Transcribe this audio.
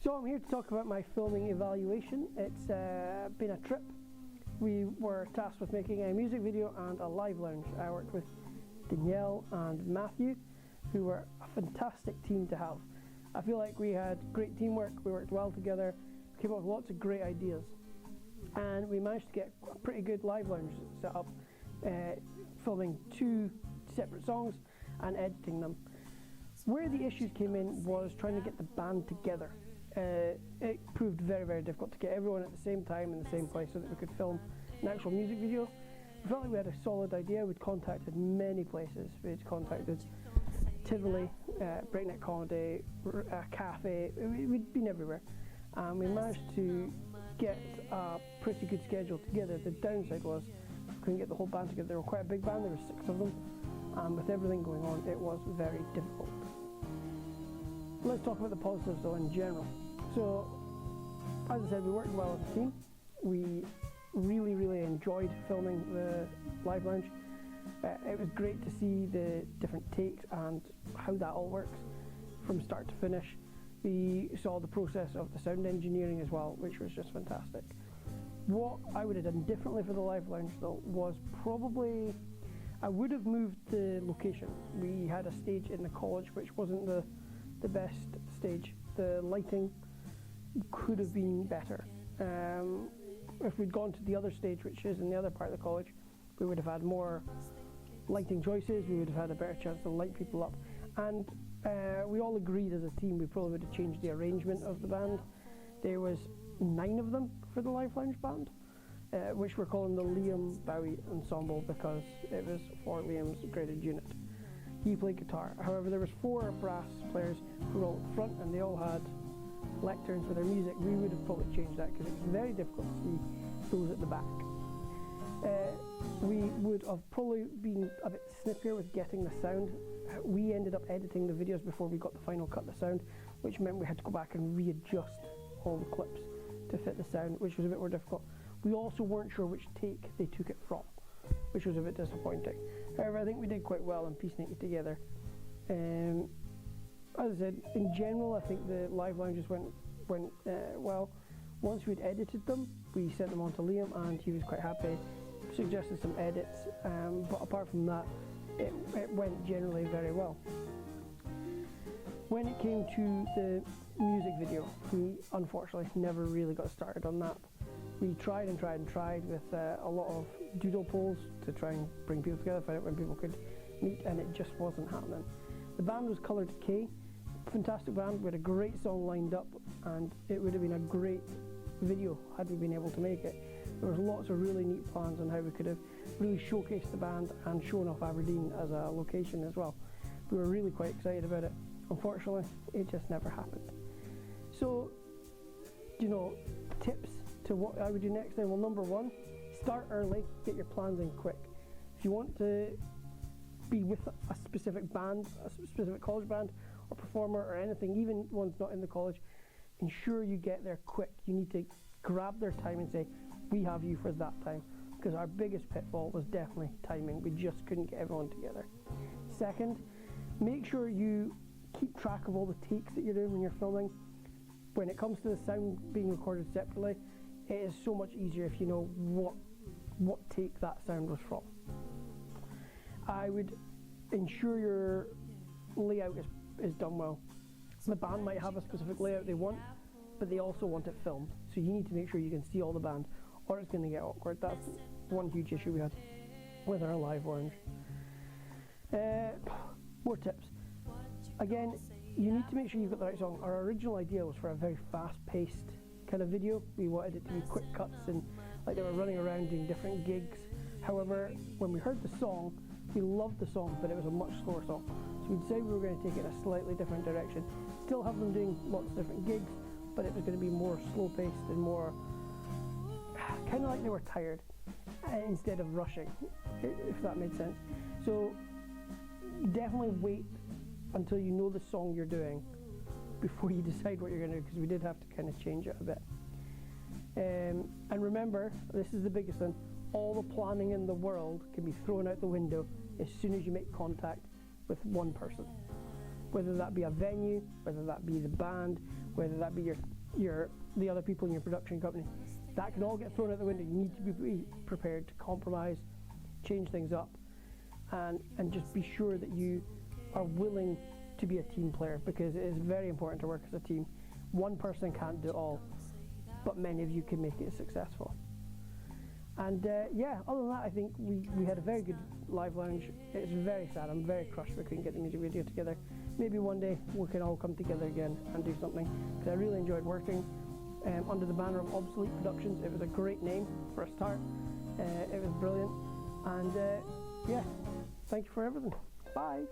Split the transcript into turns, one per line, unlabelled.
So I'm here to talk about my filming evaluation. It's been a trip. We were tasked with making a music video and a live lounge. I worked with Danielle and Matthew, who were a fantastic team to have. I feel like we had great teamwork, we worked well together, came up with lots of great ideas, and we managed to get a pretty good live lounge set up, filming 2 separate songs and editing them. Where the issues came in was trying to get the band together. It proved very, very difficult to get everyone at the same time in the same place so that we could film an actual music video. We felt like we had a solid idea. We'd contacted many places. We'd contacted Tivoli, Breakneck Comedy, a cafe. We'd been everywhere. And we managed to get a pretty good schedule together. The downside was we couldn't get the whole band together. They were quite a big band, there were 6 of them. And with everything going on, it was very difficult. Let's talk about the positives though in general. So, as I said, we worked well as a team. We really enjoyed filming the live lounge. It was great to see the different takes and how that all works from start to finish. We saw the process of the sound engineering as well, which was just fantastic. What I would have done differently for the live lounge though was probably, I would have moved the location. We had a stage in the college which wasn't the best stage. The lighting could have been better. If we'd gone to the other stage, which is in the other part of the college, we would have had more lighting choices, we would have had a better chance to light people up. And we all agreed as a team we probably would have changed the arrangement of the band. There was 9 of them for the live lounge band, which we're calling the Liam Bowie Ensemble because it was for Liam's graded unit. He played guitar. However, there was 4 brass players who were all at the front and they all had lecterns for their music. We would have probably changed that because it was very difficult to see those at the back. We would have probably been a bit snippier with getting the sound. We ended up editing the videos before we got the final cut of the sound, which meant we had to go back and readjust all the clips to fit the sound, which was a bit more difficult. We also weren't sure which take they took it from, which was a bit disappointing. However, I think we did quite well in piecing it together. As I said, in general, I think the live lounges went well. Once we'd edited them, we sent them on to Liam and he was quite happy, suggested some edits, but apart from that, it went generally very well. When it came to the music video, we unfortunately never really got started on that. We tried and tried with a lot of doodle polls to try and bring people together, find out when people could meet, and it just wasn't happening. The band was Colour Decay, fantastic band. We had a great song lined up and it would have been a great video had we been able to make it. There was lots of really neat plans on how we could have really showcased the band and shown off Aberdeen as a location as well. We were really quite excited about it. Unfortunately, it just never happened. So, tips to what I would do next time? Well, number 1, start early, get your plans in quick. If you want to be with a specific band, a specific college band or performer or anything, even ones not in the college, ensure you get there quick. You need to grab their time and say, we have you for that time, because our biggest pitfall was definitely timing. We just couldn't get everyone together. Second, make sure you keep track of all the takes that you're doing when you're filming. When it comes to the sound being recorded separately, it is so much easier if you know what take that sound was from. I would ensure your layout is done well. The band might have a specific layout they want, but they also want it filmed. So you need to make sure you can see all the band, or it's going to get awkward. That's one huge issue we had with our live lounge. More tips. Again, you need to make sure you've got the right song. Our original idea was for a very fast-paced kind of video. We wanted it to be quick cuts and like they were running around doing different gigs. However, when we heard the song, we loved the song, but it was a much slower song. So we decided we were going to take it in a slightly different direction. Still have them doing lots of different gigs, but it was going to be more slow-paced and more kind of like they were tired instead of rushing, if that made sense. So definitely wait until you know the song you're doing before you decide what you're going to do, because we did have to kind of change it a bit. And remember, this is the biggest thing, all the planning in the world can be thrown out the window as soon as you make contact with one person. whether that be a venue, whether that be the band, whether that be the other people in your production company. That can all get thrown out the window. You need to be prepared to compromise, change things up, and just be sure that you are willing to be a team player, because it is very important to work as a team. One person can't do it all, but many of you can make it successful. And yeah, other than that, I think we had a very good live lounge. It's very sad. I'm very crushed we couldn't get the music video together. Maybe one day we can all come together again and do something, because I really enjoyed working under the banner of Obsolete Productions. It was a great name for a start. It was brilliant. And yeah, thank you for everything. Bye.